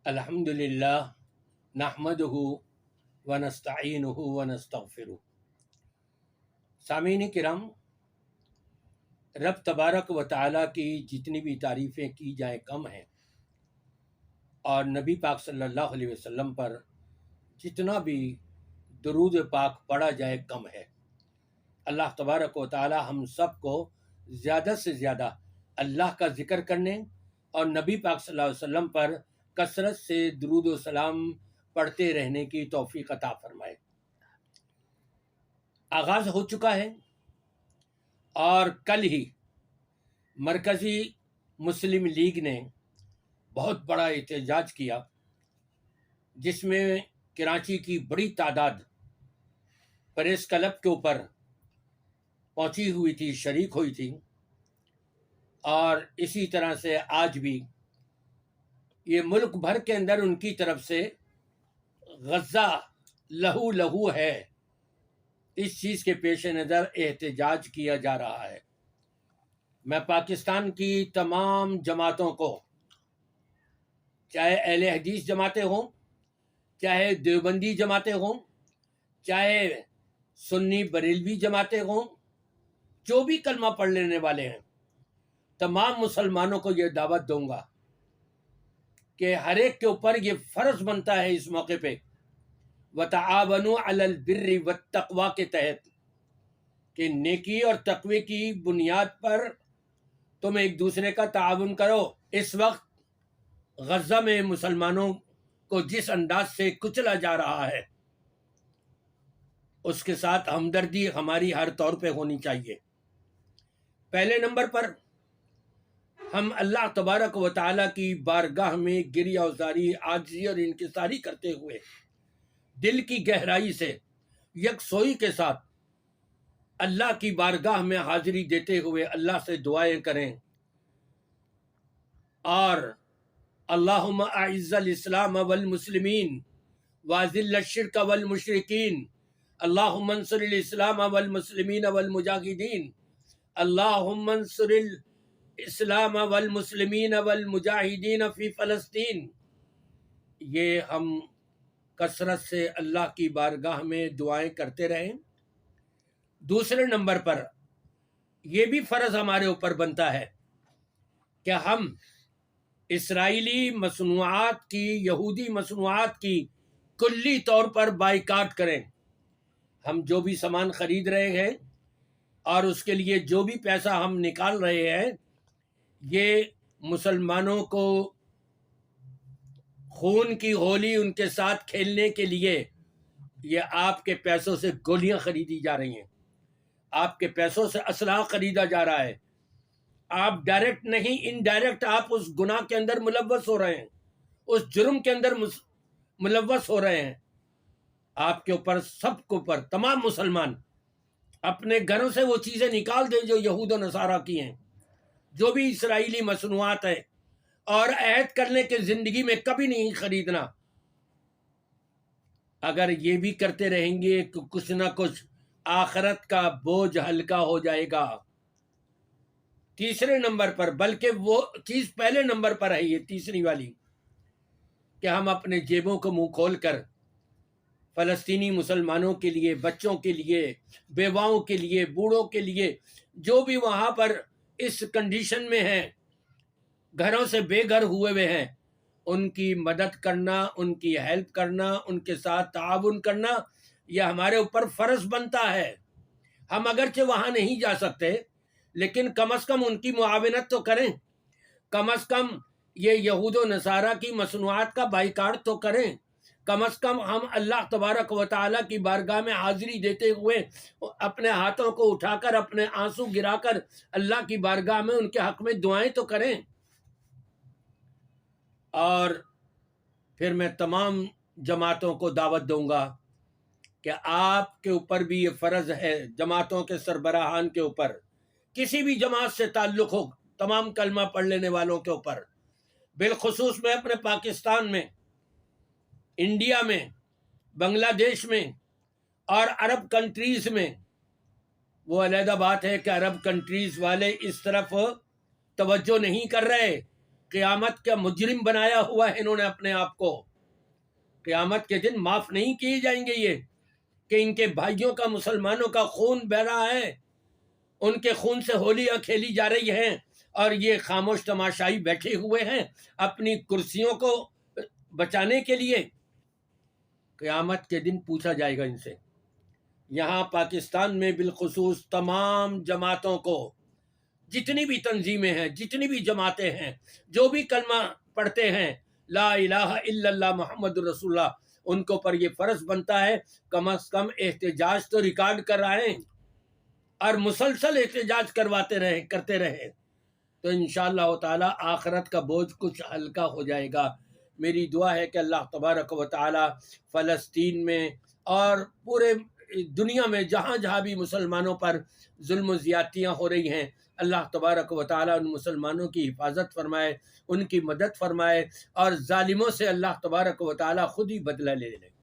الحمدللہ نحمدہ ونستعینہ ونستغفرہ۔ سامعین کرام، رب تبارک و تعالیٰ کی جتنی بھی تعریفیں کی جائیں کم ہیں، اور نبی پاک صلی اللہ علیہ وسلم پر جتنا بھی درود پاک پڑھا جائے کم ہے۔ اللہ تبارک و تعالیٰ ہم سب کو زیادہ سے زیادہ اللہ کا ذکر کرنے اور نبی پاک صلی اللہ علیہ وسلم پر کثرت سے درود و سلام پڑھتے رہنے کی توفیق عطا فرمائے۔ آغاز ہو چکا ہے اور کل ہی مرکزی مسلم لیگ نے بہت بڑا احتجاج کیا، جس میں کراچی کی بڑی تعداد پریس کلب کے اوپر پہنچی ہوئی تھی، شریک ہوئی تھی، اور اسی طرح سے آج بھی یہ ملک بھر کے اندر ان کی طرف سے غزہ لہو لہو ہے، اس چیز کے پیش نظر احتجاج کیا جا رہا ہے۔ میں پاکستان کی تمام جماعتوں کو، چاہے اہل حدیث جماعتیں ہوں، چاہے دیوبندی جماعتیں ہوں، چاہے سنی بریلوی جماعتیں ہوں، جو بھی کلمہ پڑھ لینے والے ہیں، تمام مسلمانوں کو یہ دعوت دوں گا کہ ہر ایک کے اوپر یہ فرض بنتا ہے اس موقع پہ وَتَعَاوَنُوا عَلَى الْبِرِّ وَالتَّقْوَى کے تحت کہ نیکی اور تقوی کی بنیاد پر تم ایک دوسرے کا تعاون کرو۔ اس وقت غزہ میں مسلمانوں کو جس انداز سے کچلا جا رہا ہے، اس کے ساتھ ہمدردی ہماری ہر طور پہ ہونی چاہیے۔ پہلے نمبر پر ہم اللہ تبارک و تعالیٰ کی بارگاہ میں گریہ وزاری، عاجزی اور انکساری کرتے ہوئے دل کی گہرائی سے یکسوئی کے ساتھ اللہ کی بارگاہ میں حاضری دیتے ہوئے اللہ سے دعائیں کریں، اور اللہم اعز الاسلام والمسلمین واذل الشرک والمشرکین، اللہم انصر الاسلام والمسلمین والمجاہدین، اللہم انصر الاسلام والمسلمین والمجاہدین فی فلسطین۔ یہ ہم کثرت سے اللہ کی بارگاہ میں دعائیں کرتے رہیں۔ دوسرے نمبر پر یہ بھی فرض ہمارے اوپر بنتا ہے کہ ہم اسرائیلی مصنوعات کی، یہودی مصنوعات کی کلی طور پر بائیکاٹ کریں۔ ہم جو بھی سامان خرید رہے ہیں اور اس کے لیے جو بھی پیسہ ہم نکال رہے ہیں، یہ مسلمانوں کو خون کی ہولی ان کے ساتھ کھیلنے کے لیے یہ آپ کے پیسوں سے گولیاں خریدی جا رہی ہیں، آپ کے پیسوں سے اسلحہ خریدا جا رہا ہے۔ آپ ڈائریکٹ نہیں، انڈائریکٹ آپ اس گناہ کے اندر ملوث ہو رہے ہیں، اس جرم کے اندر ملوث ہو رہے ہیں۔ آپ کے اوپر، سب کے اوپر، تمام مسلمان اپنے گھروں سے وہ چیزیں نکال دیں جو یہود و نصارہ کی ہیں، جو بھی اسرائیلی مصنوعات ہیں، اور عہد کر لیں کہ زندگی میں کبھی نہیں خریدنا۔ اگر یہ بھی کرتے رہیں گے کہ کچھ نہ کچھ آخرت کا بوجھ ہلکا ہو جائے گا۔ تیسرے نمبر پر، بلکہ وہ چیز پہلے نمبر پر ہے، یہ تیسری والی، کہ ہم اپنے جیبوں کو منہ کھول کر فلسطینی مسلمانوں کے لیے، بچوں کے لیے، بیواؤں کے لیے، بوڑھوں کے لیے، جو بھی وہاں پر اس کنڈیشن میں ہیں، گھروں سے بے گھر ہوئے ہوئے ہیں، ان کی مدد کرنا، ان کی ہیلپ کرنا، ان کے ساتھ تعاون کرنا، یہ ہمارے اوپر فرض بنتا ہے۔ ہم اگرچہ وہاں نہیں جا سکتے، لیکن کم از کم ان کی معاونت تو کریں، کم از کم یہ یہود و نصارہ کی مصنوعات کا بائیکاٹ تو کریں، کم از کم ہم اللہ تبارک و تعالیٰ کی بارگاہ میں حاضری دیتے ہوئے اپنے ہاتھوں کو اٹھا کر، اپنے آنسو گرا کر اللہ کی بارگاہ میں ان کے حق میں دعائیں تو کریں۔ اور پھر میں تمام جماعتوں کو دعوت دوں گا کہ آپ کے اوپر بھی یہ فرض ہے، جماعتوں کے سربراہان کے اوپر، کسی بھی جماعت سے تعلق ہو، تمام کلمہ پڑھ لینے والوں کے اوپر، بالخصوص میں اپنے پاکستان میں، انڈیا میں، بنگلہ دیش میں اور عرب کنٹریز میں۔ وہ علیحدہ بات ہے کہ عرب کنٹریز والے اس طرف توجہ نہیں کر رہے، قیامت کا مجرم بنایا ہوا ہے انہوں نے اپنے آپ کو. قیامت کے دن معاف نہیں کیے جائیں گے یہ کہ ان کے بھائیوں کا، مسلمانوں کا خون بہ رہا ہے، ان کے خون سے ہولیاں کھیلی جا رہی ہیں، اور یہ خاموش تماشائی بیٹھے ہوئے ہیں اپنی کرسیوں کو بچانے کے لیے. قیامت کے دن پوچھا جائے گا ان سے. یہاں پاکستان میں بالخصوص تمام جماعتوں کو، جتنی بھی تنظیمیں ہیں، جتنی بھی جماعتیں ہیں، جو بھی کلمہ پڑھتے ہیں لا الہ الا اللہ محمد رسول اللہ، ان کو پر یہ فرض بنتا ہے کم از کم احتجاج تو ریکارڈ کرائیں اور مسلسل احتجاج کرتے رہیں، تو انشاءاللہ تعالی آخرت کا بوجھ کچھ ہلکا ہو جائے گا. میری دعا ہے کہ اللہ تبارک و تعالی فلسطین میں اور پورے دنیا میں جہاں جہاں بھی مسلمانوں پر ظلم و زیادتیاں ہو رہی ہیں، اللہ تبارک و تعالی ان مسلمانوں کی حفاظت فرمائے، ان کی مدد فرمائے، اور ظالموں سے اللہ تبارک و تعالی خود ہی بدلہ لے لے.